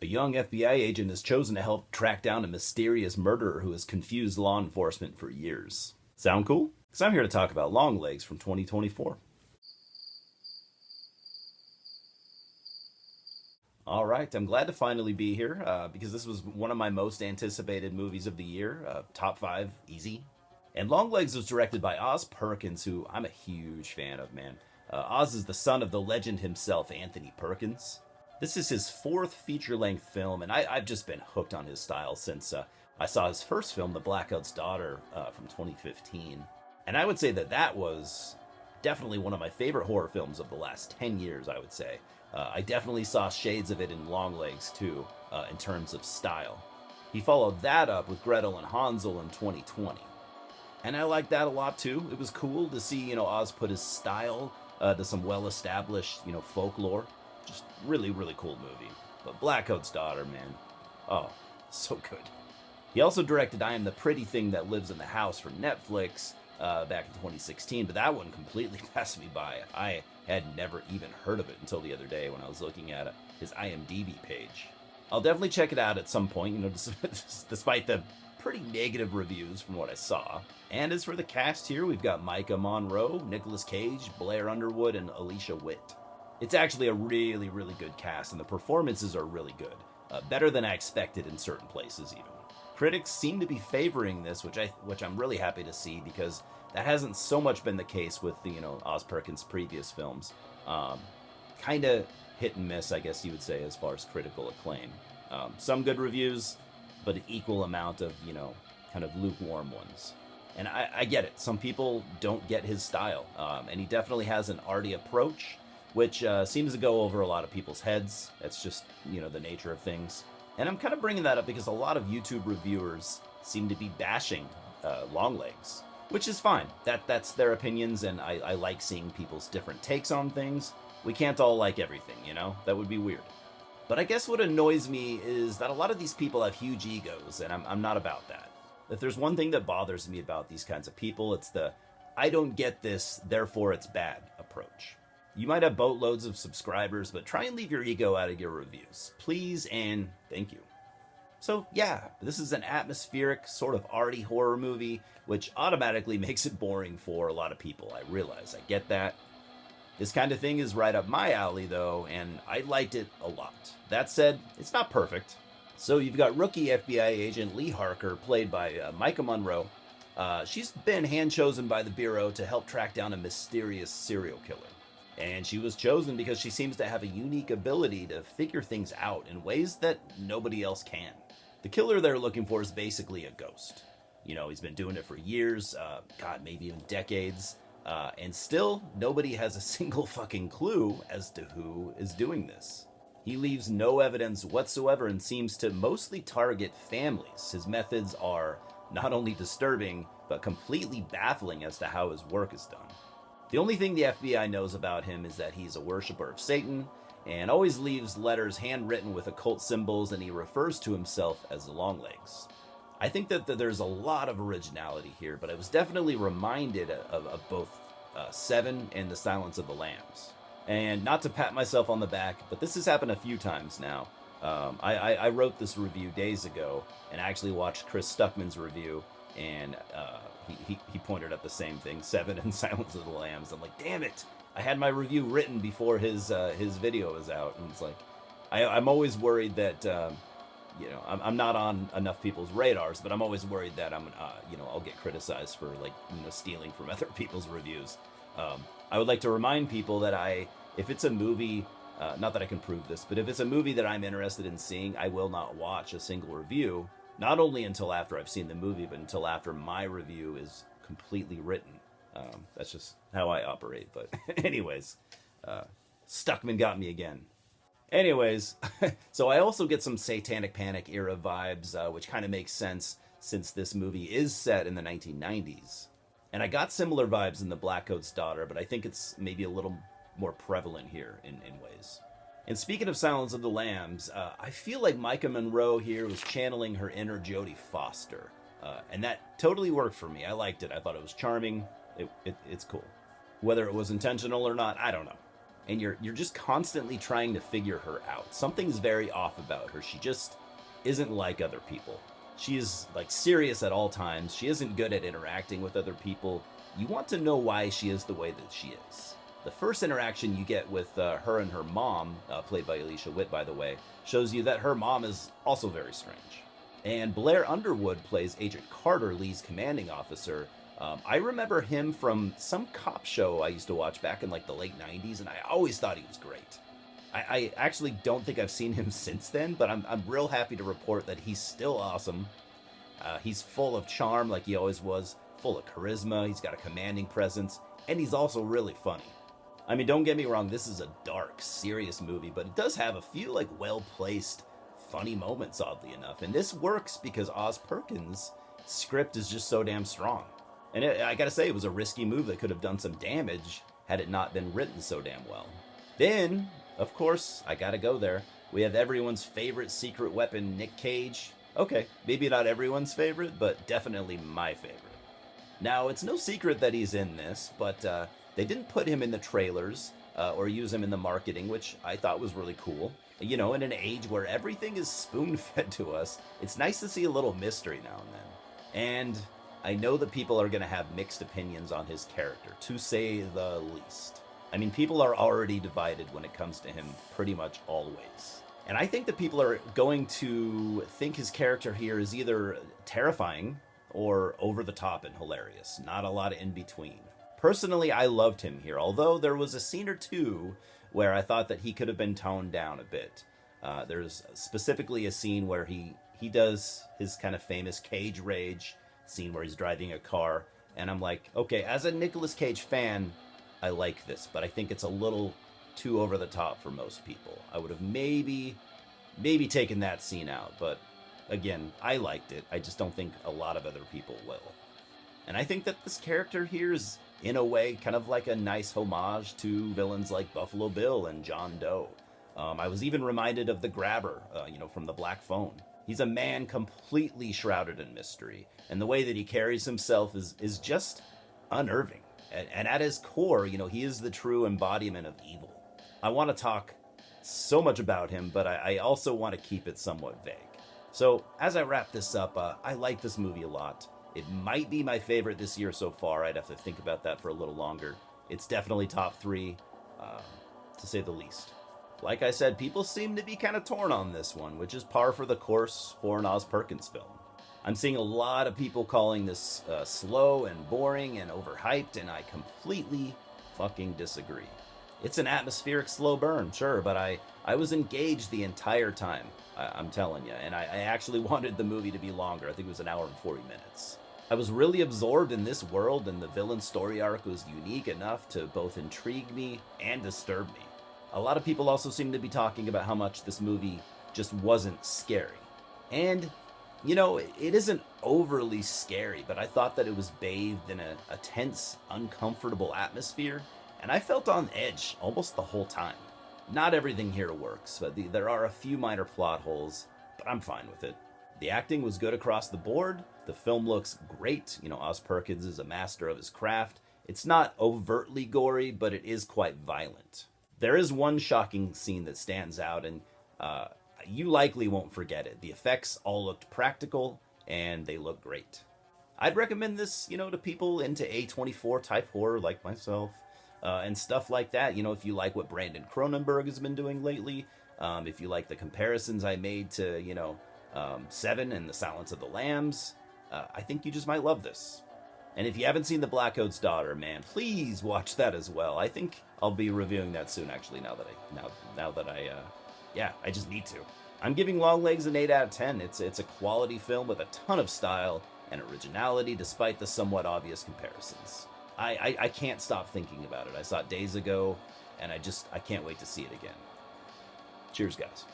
A young FBI agent is chosen to help track down a mysterious murderer who has confused law enforcement for years. Sound cool? Because I'm here to talk about Longlegs from 2024. All right, I'm glad to finally be here because this was one of my most anticipated movies of the year. Top five, easy. And Longlegs was directed by Perkins, who I'm a huge fan of, man. Oz is the son of the legend himself, Anthony Perkins. This is his fourth feature length film, and I've just been hooked on his style since I saw his first film, The Blackout's Daughter, from 2015. And I would say that that was definitely one of my favorite horror films of the last 10 years, I would say. I definitely saw shades of it in Longlegs, too, in terms of style. He followed that up with Gretel and Hansel in 2020. And I liked that a lot, too. It was cool to see, Oz put his style to some well-established, folklore. Just really, really cool movie. But Blackcoat's Daughter, man. Oh, so good. He also directed I Am the Pretty Thing That Lives in the House for Netflix back in 2016, but that one completely passed me by. I had never even heard of it until the other day when I was looking at his IMDb page. I'll definitely check it out at some point, despite the pretty negative reviews from what I saw. And as for the cast here, we've got Maika, Monroe, Nicolas Cage, Blair Underwood, and Alicia Witt. It's actually a really, really good cast, and the performances are really good. Better than I expected in certain places, even. Critics seem to be favoring this, which I'm really happy to see, because that hasn't so much been the case with the Oz Perkins' previous films. Kind of hit and miss, I guess you would say, as far as critical acclaim. Some good reviews, but an equal amount of kind of lukewarm ones. And I get it. Some people don't get his style, and he definitely has an arty approach, which seems to go over a lot of people's heads. That's just the nature of things. And I'm kind of bringing that up because a lot of YouTube reviewers seem to be bashing Longlegs, which is fine. That's their opinions, and I like seeing people's different takes on things. We can't all like everything, That would be weird. But I guess what annoys me is that a lot of these people have huge egos, and I'm not about that. If there's one thing that bothers me about these kinds of people, it's the I don't get this, therefore it's bad approach. You might have boatloads of subscribers, but try and leave your ego out of your reviews. Please and thank you. So yeah, this is an atmospheric, sort of arty horror movie, which automatically makes it boring for a lot of people. I realize, I get that. This kind of thing is right up my alley though, and I liked it a lot. That said, it's not perfect. So you've got rookie FBI agent Lee Harker, played by Maika Monroe. She's been hand-chosen by the Bureau to help track down a mysterious serial killer. And she was chosen because she seems to have a unique ability to figure things out in ways that nobody else can. The killer they're looking for is basically a ghost. He's been doing it for years, maybe even decades, and still nobody has a single fucking clue as to who is doing this. He leaves no evidence whatsoever and seems to mostly target families. His methods are not only disturbing, but completely baffling as to how his work is done. The only thing the FBI knows about him is that he's a worshiper of Satan and always leaves letters handwritten with occult symbols, and he refers to himself as the Longlegs. I think that there's a lot of originality here, but I was definitely reminded of both Seven and The Silence of the Lambs. And not to pat myself on the back, but this has happened a few times now. I wrote this review days ago and actually watched Chris Stuckman's review, and he pointed out the same thing, Seven and Silence of the Lambs. I'm like, damn it! I had my review written before his video was out, and it's like, I'm always worried that I'm not on enough people's radars, but I'm always worried that I'll get criticized for stealing from other people's reviews. I would like to remind people that if it's a movie, not that I can prove this, but if it's a movie that I'm interested in seeing, I will not watch a single review. Not only until after I've seen the movie, but until after my review is completely written. That's just how I operate. But anyways, Stuckman got me again. Anyways, so I also get some Satanic Panic era vibes, which kind of makes sense since this movie is set in the 1990s. And I got similar vibes in The Blackcoat's Daughter, but I think it's maybe a little more prevalent here in ways. And speaking of Silence of the Lambs, I feel like Maika Monroe here was channeling her inner Jodie Foster. And that totally worked for me. I liked it. I thought it was charming. It's cool. Whether it was intentional or not, I don't know. and you're just constantly trying to figure her out. Something's very off about her. She just isn't like other people. She is like serious at all times. She isn't good at interacting with other people. You want to know why she is the way that she is. The first interaction you get with her and her mom, played by Alicia Witt, by the way, shows you that her mom is also very strange. And Blair Underwood plays Agent Carter, Lee's commanding officer. I remember him from some cop show I used to watch back in like the late 90s, and I always thought he was great. I actually don't think I've seen him since then, but I'm real happy to report that he's still awesome. He's full of charm like he always was, full of charisma, he's got a commanding presence, and he's also really funny. I mean, don't get me wrong, this is a dark, serious movie, but it does have a few like well-placed, funny moments, oddly enough. And this works because Oz Perkins' script is just so damn strong. And I gotta say, it was a risky move that could have done some damage had it not been written so damn well. Then, of course, I gotta go there. We have everyone's favorite secret weapon, Nick Cage. Okay, maybe not everyone's favorite, but definitely my favorite. Now, it's no secret that he's in this, but they didn't put him in the trailers or use him in the marketing, which I thought was really cool. You know, in an age where everything is spoon-fed to us, it's nice to see a little mystery now and then. And I know that people are going to have mixed opinions on his character, to say the least. I mean, people are already divided when it comes to him pretty much always. And I think that people are going to think his character here is either terrifying or over the top and hilarious. Not a lot of in between. Personally, I loved him here, although there was a scene or two where I thought that he could have been toned down a bit. There's specifically a scene where he does his kind of famous Cage rage scene where he's driving a car, and I'm like, okay, as a Nicolas Cage fan, I like this, but I think it's a little too over the top for most people. I would have maybe taken that scene out, but again, I liked it. I just don't think a lot of other people will. And I think that this character here is, in a way, kind of like a nice homage to villains like Buffalo Bill and John Doe. I was even reminded of the Grabber, from The Black Phone. He's a man completely shrouded in mystery, and the way that he carries himself is just unnerving. And at his core, he is the true embodiment of evil. I want to talk so much about him, but I also want to keep it somewhat vague. So, as I wrap this up, I like this movie a lot. It might be my favorite this year so far. I'd have to think about that for a little longer. It's definitely top 3, to say the least. Like I said, people seem to be kind of torn on this one, which is par for the course for an Oz Perkins film. I'm seeing a lot of people calling this slow and boring and overhyped, and I completely fucking disagree. It's an atmospheric slow burn, sure, but I was engaged the entire time, I'm telling you, and I actually wanted the movie to be longer. I think it was an hour and 40 minutes. I was really absorbed in this world, and the villain story arc was unique enough to both intrigue me and disturb me. A lot of people also seem to be talking about how much this movie just wasn't scary. And, it isn't overly scary, but I thought that it was bathed in a tense, uncomfortable atmosphere, and I felt on edge almost the whole time. Not everything here works, but there are a few minor plot holes, but I'm fine with it. The acting was good across the board. The film looks great. Oz Perkins is a master of his craft. It's not overtly gory, but it is quite violent. There is one shocking scene that stands out, and you likely won't forget it. The effects all looked practical, and they look great. I'd recommend this, to people into A24 type horror like myself, and stuff like that. If you like what Brandon Cronenberg has been doing lately, if you like the comparisons I made to, Seven and The Silence of the Lambs, I think you just might love this. And if you haven't seen The Black Coat's Daughter, man, please watch that as well. I think I'll be reviewing that soon, actually, now that I just need to. I'm giving Longlegs an 8 out of 10. It's a quality film with a ton of style and originality, despite the somewhat obvious comparisons. I can't stop thinking about it. I saw it days ago, and I can't wait to see it again. Cheers, guys.